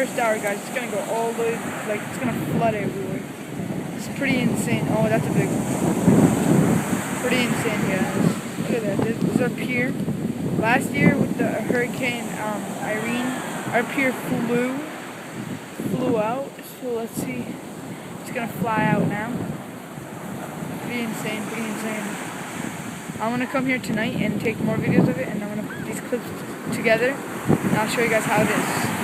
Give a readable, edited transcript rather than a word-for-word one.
first hour, guys. It's gonna go all the way, like, it's gonna flood everywhere. It's pretty insane. Oh, that's a big one. Pretty insane, guys. Look at that. This is our pier. Last year with the Hurricane Irene, our pier flew out. So let's see. It's gonna fly out now. Pretty insane, pretty insane. I'm gonna come here tonight and take more videos of it, and I'm gonna put these clips together, and I'll show you guys how it is.